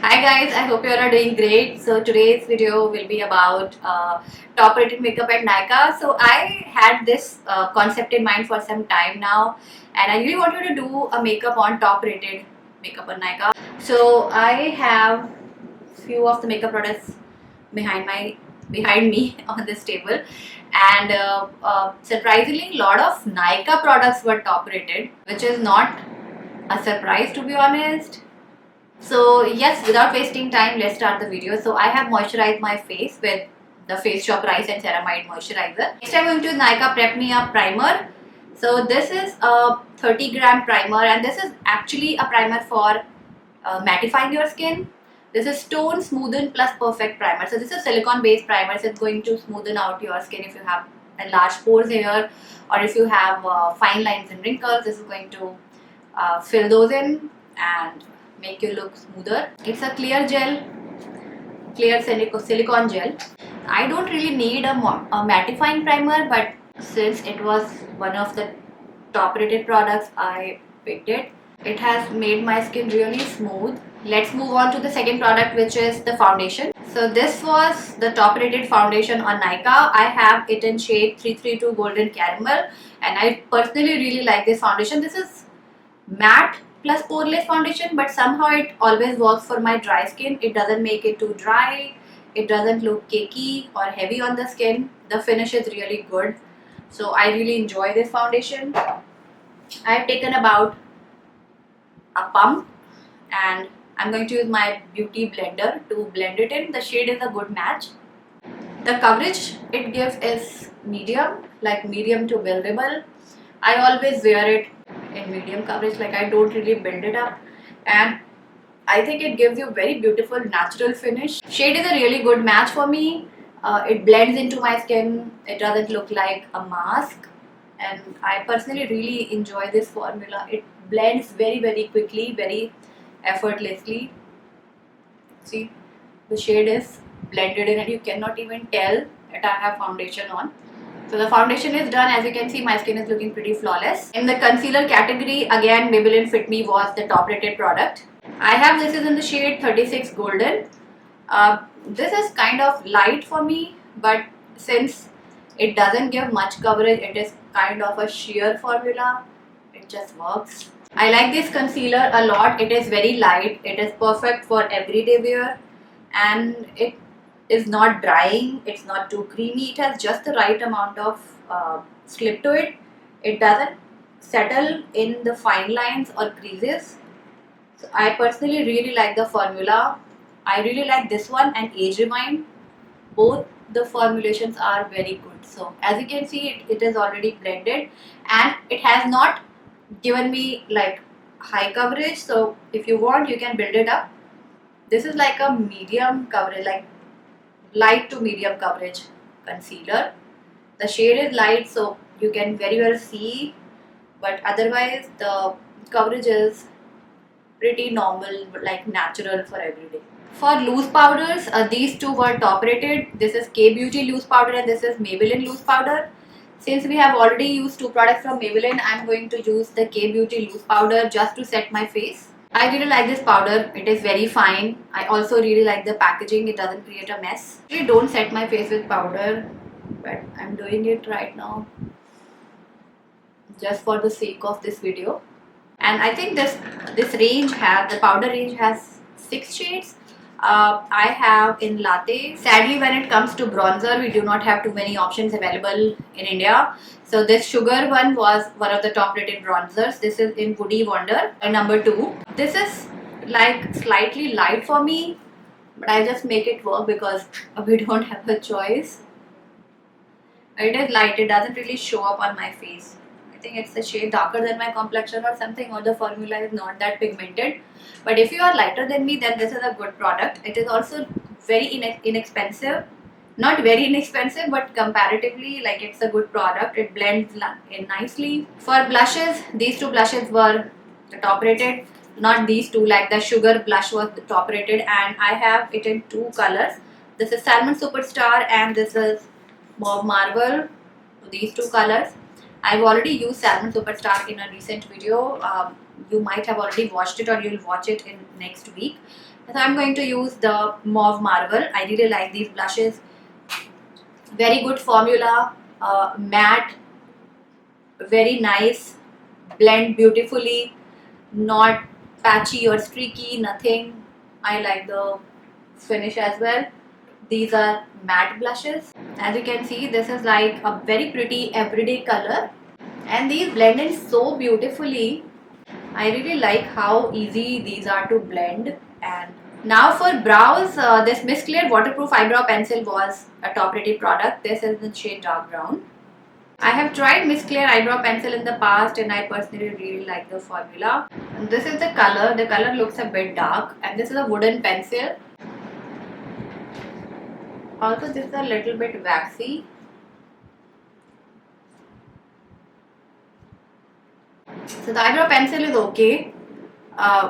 Hi guys, I hope you all are doing great. So today's video will be about top rated makeup at Nykaa. So I had this concept in mind for some time now, and I really wanted to do a makeup on top rated makeup on Nykaa. So I have few of the makeup products behind me on this table, and surprisingly, a lot of Nykaa products were top rated, which is not a surprise to be honest. So yes, without wasting time, let's start the video. So I have moisturized my face with the Face Shop Rice and Ceramide Moisturizer. Next I'm going to Nykaa Prep Me Up Primer. So this is a 30-gram primer, and this is actually a primer for mattifying your skin. This is Tone Smoothen Plus Perfect Primer. So this is silicone based primer. So it's going to smoothen out your skin if you have large pores here, or if you have fine lines and wrinkles. This is going to fill those in and make you look smoother. It's a clear gel, clear silicone gel. I don't really need a mattifying primer, but since it was one of the top rated products, I picked it. It has made my skin really smooth. Let's move on to the second product, which is the foundation. So this was the top rated foundation on Nykaa. I have it in shade 332 Golden Caramel, and I personally really like this foundation. This is matte plus poreless foundation, but somehow it always works for my dry skin. It doesn't make it too dry, it doesn't look cakey or heavy on the skin. The finish is really good, so I really enjoy this foundation. I've taken about a pump, and I'm going to use my beauty blender to blend it in. The shade is a good match. The coverage it gives is medium, like medium to buildable. I always wear it in medium coverage, like I don't really build it up, and I think it gives you very beautiful natural finish. Shade is a really good match for me. It blends into my skin. It doesn't look like a mask, and I personally really enjoy this formula. It blends very quickly, very effortlessly. See, the shade is blended in and you cannot even tell that I have foundation on. So the foundation is done. As you can see, my skin is looking pretty flawless. In the concealer category, again Maybelline Fit Me was the top rated product. I have this is in the shade 36 Golden. This is kind of light for me, but since it doesn't give much coverage, it is kind of a sheer formula. It just works. I like this concealer a lot. It is very light. It is perfect for everyday wear, and it is not drying. It's not too creamy. It has just the right amount of slip to it. It doesn't settle in the fine lines or creases. So I personally really like the formula. I really like this one and Age Remind. Both the formulations are very good. So as you can see, it is already blended, and it has not given me like high coverage. So if you want, you can build it up. This is like a medium coverage, like light to medium coverage concealer. The shade is light, so you can very well see, but otherwise the coverage is pretty normal, like natural for everyday. For loose powders, these two were top rated. This is K Beauty loose powder and this is Maybelline loose powder. Since we have already used two products from Maybelline, I am going to use the K Beauty loose powder just to set my face. I really like this powder. It is very fine. I also really like the packaging. It doesn't create a mess. I really don't set my face with powder, but I'm doing it right now just for the sake of this video. And I think this range has, the powder range has 6 shades. I have in Latte. Sadly, when it comes to bronzer, we do not have too many options available in India. So this sugar one was one of the top rated bronzers. This is in Woody Wonder, number 2. This is like slightly light for me, but I just make it work because we don't have a choice. It is light. It doesn't really show up on my face. I think it's a shade darker than my complexion or something, or the formula is not that pigmented. But if you are lighter than me, then this is a good product. It is also very inexpensive. Not very inexpensive, but comparatively, like, it's a good product. It blends in nicely. For blushes, these two blushes were the top rated. Not these two, like the sugar blush was the top rated, and I have it in 2 colors. This is Salmon Superstar and this is Mauve Marble. These 2 colors. I've already used Salmon Superstar in a recent video. You might have already watched it, or you'll watch it in next week. So I'm going to use the Mauve Marble. I really like these blushes. Very good formula, matte, very nice, blend beautifully, not patchy or streaky, nothing. I like the finish as well. These are matte blushes. As you can see, this is like a very pretty everyday color, and these blend in so beautifully. I really like how easy these are to blend. And now for brows, this Miss Clear waterproof eyebrow pencil was a top rated product. This is the shade dark brown. I have tried Miss Clear eyebrow pencil in the past and I personally really like the formula. And this is the color. The color looks a bit dark, and this is a wooden pencil. Also, this is a little bit waxy. So the eyebrow pencil is okay.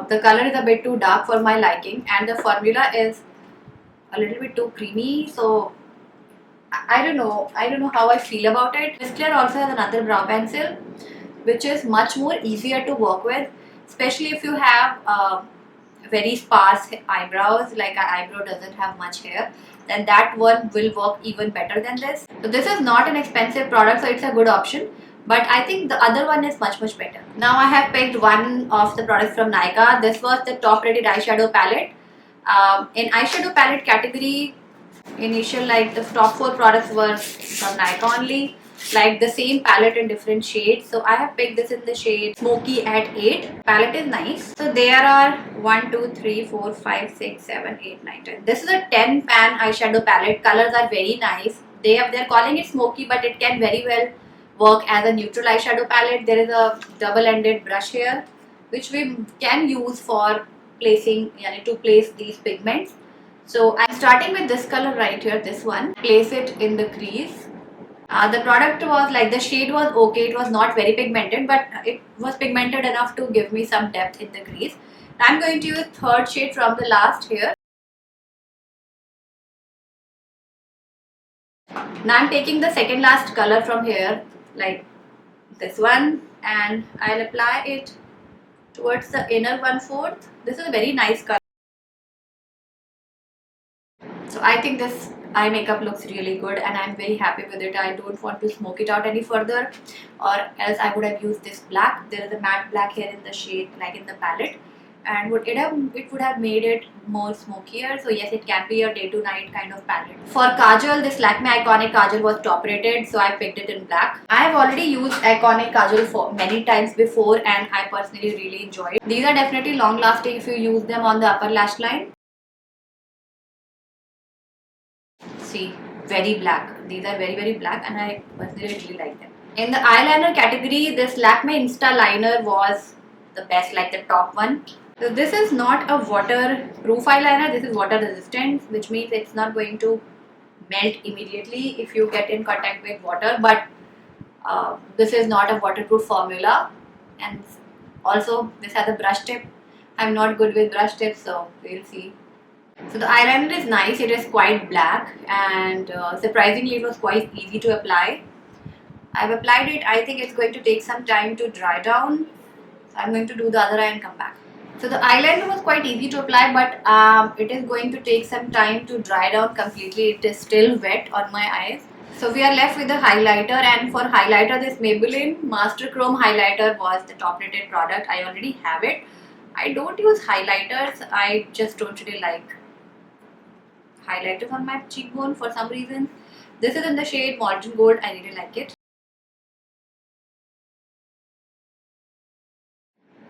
The color is a bit too dark for my liking, and the formula is a little bit too creamy. So I don't know. I don't know how I feel about it. Miss Clear also has another brow pencil, which is much more easier to work with, especially if you have very sparse eyebrows, like our eyebrow doesn't have much hair. Then that one will work even better than this. So this is not an expensive product, so it's a good option. But I think the other one is much better. Now I have picked one of the products from Nykaa. This was the top rated eyeshadow palette. In eyeshadow palette category, initial like the top 4 products were from Nykaa only, like the same palette in different shades. So I have picked this in the shade Smokey at 8. Palette is nice. So there are 1 2 3 4 5 6 7 8 9 10. This is a 10 pan eyeshadow palette. Colors are very nice. They're calling it smoky, but it can very well work as a neutral eyeshadow palette. There is a double-ended brush here, which we can use for placing, to place these pigments. So I'm starting with this color right here, this one. Place it in the crease. The product was like, the shade was okay. It was not very pigmented, but it was pigmented enough to give me some depth in the crease. I'm going to use third shade from the last here. Now I'm taking the second last color from here, like this one, and I'll apply it towards the inner 1/4. This is a very nice color. So I think this eye makeup looks really good and I'm very happy with it. I don't want to smoke it out any further, or else I would have used this black. There is a matte black here in the shade, like in the palette, and it would have made it more smokier. So yes, it can be a day to night kind of palette. For Kajal, this Lakme Eyeconic Kajal was top rated, so I picked it in black. I have already used Eyeconic Kajal for many times before and I personally really enjoy it. These are definitely long lasting if you use them on the upper lash line. See, very black. These are very black and I personally really like them. In the eyeliner category, this Lakme Insta liner was the best, like the top one. So this is not a waterproof eyeliner, this is water resistant, which means it's not going to melt immediately if you get in contact with water, but this is not a waterproof formula. And also this has a brush tip. I'm not good with brush tips, so we'll see. So the eyeliner is nice, it is quite black and surprisingly it was quite easy to apply. I've applied it, I think it's going to take some time to dry down. So I'm going to do the other eye and come back. So the eyeliner was quite easy to apply, but it is going to take some time to dry down completely. It is still wet on my eyes. So we are left with the highlighter, and for highlighter this Maybelline Master Chrome highlighter was the top rated product. I already have it. I don't use highlighters, I just don't really like highlighters on my cheekbone for some reason. This is in the shade Molten Gold. I really like it.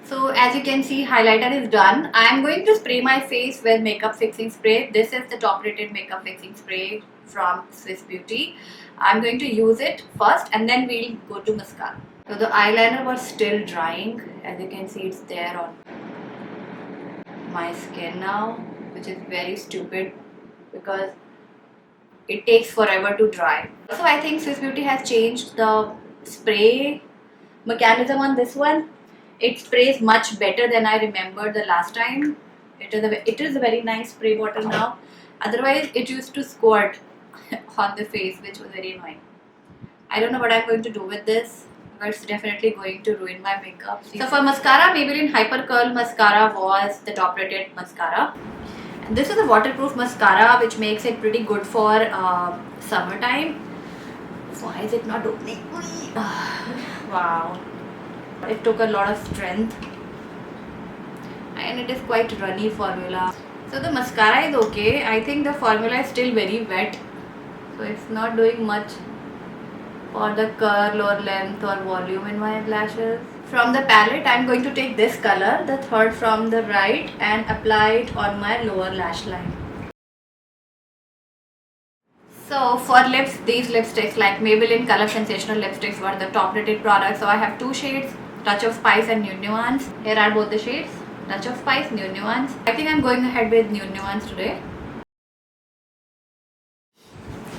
So as you can see, highlighter is done. I am going to spray my face with makeup fixing spray. This is the top rated makeup fixing spray from Swiss Beauty. I'm going to use it first and then we'll go to mascara. So the eyeliner was still drying. As you can see, it's there on my skin now, which is very stupid because it takes forever to dry. Also, I think Swiss Beauty has changed the spray mechanism on this one. It sprays much better than I remember the last time. It is a very nice spray bottle now. Otherwise, it used to squirt on the face, which was very annoying. I don't know what I'm going to do with this. but it's definitely going to ruin my makeup. So for mascara, Maybelline Hyper Curl Mascara was the top rated mascara. And this is a waterproof mascara which makes it pretty good for summertime. Why is it not opening? Wow. It took a lot of strength. And it is quite runny formula. So the mascara is okay. I think the formula is still very wet. So it's not doing much for the curl or length or volume in my lashes. From the palette, I'm going to take this color, the third from the right, and apply it on my lower lash line. So for lips, these lipsticks like Maybelline Color Sensational lipsticks were the top rated products. So I have two shades, Touch of Spice and Nude Nuance. Here are both the shades, Touch of Spice, Nude Nuance. I think I'm going ahead with Nude Nuance today.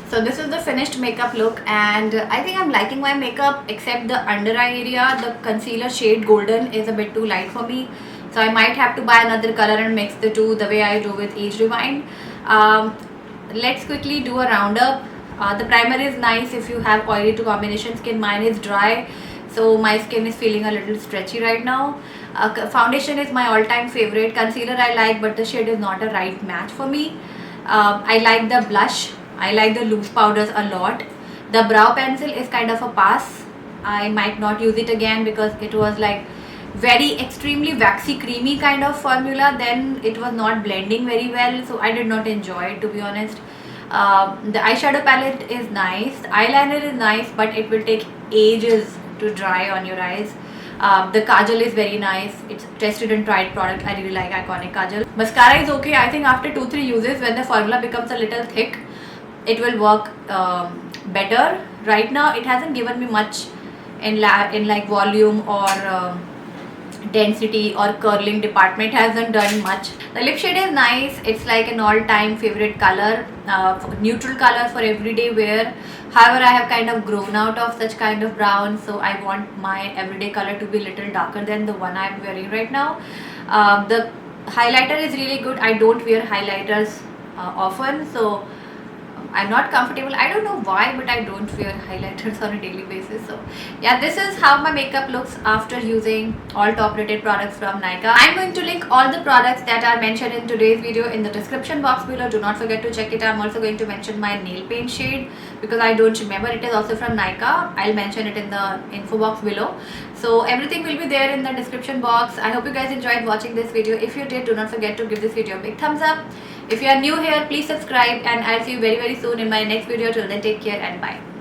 So this is the finished makeup look, and I think I'm liking my makeup except the under eye area. The concealer shade Golden is a bit too light for me. So I might have to buy another color and mix the two the way I do with Age Rewind. Let's quickly do a roundup. The primer is nice if you have oily to combination skin. Mine is dry, so my skin is feeling a little stretchy right now. Foundation is my all-time favorite. Concealer I like, but the shade is not a right match for me. I like the blush. I like the loose powders a lot. The brow pencil is kind of a pass. I might not use it again because it was like very extremely waxy creamy kind of formula. Then it was not blending very well, so I did not enjoy it, to be honest. The eyeshadow palette is nice. Eyeliner is nice, but it will take ages to dry on your eyes. The Kajal is very nice. It's tested and tried product. I really like Eyeconic Kajal. Mascara is okay. I think after 2-3 uses, when the formula becomes a little thick, it will work better. Right now it hasn't given me much in like volume or density or curling department. Hasn't done much. The lip shade is nice. It's like an all-time favorite color, neutral color for everyday wear. However, I have kind of grown out of such kind of brown, so I want my everyday color to be a little darker than the one I'm wearing right now. The highlighter is really good. I don't wear highlighters often, so I'm not comfortable. I don't know why, but I don't wear highlighters on a daily basis. So yeah, this is how my makeup looks after using all top rated products from Nykaa. I'm going to link all the products that are mentioned in today's video in the description box below. Do not forget to check it. I'm also going to mention my nail paint shade because I don't remember. It is also from Nykaa. I'll mention it in the info box below. So everything will be there in the description box. I hope you guys enjoyed watching this video. If you did, do not forget to give this video a big thumbs up. If you are new here, please subscribe, and I'll see you very soon in my next video. Till then, take care and bye.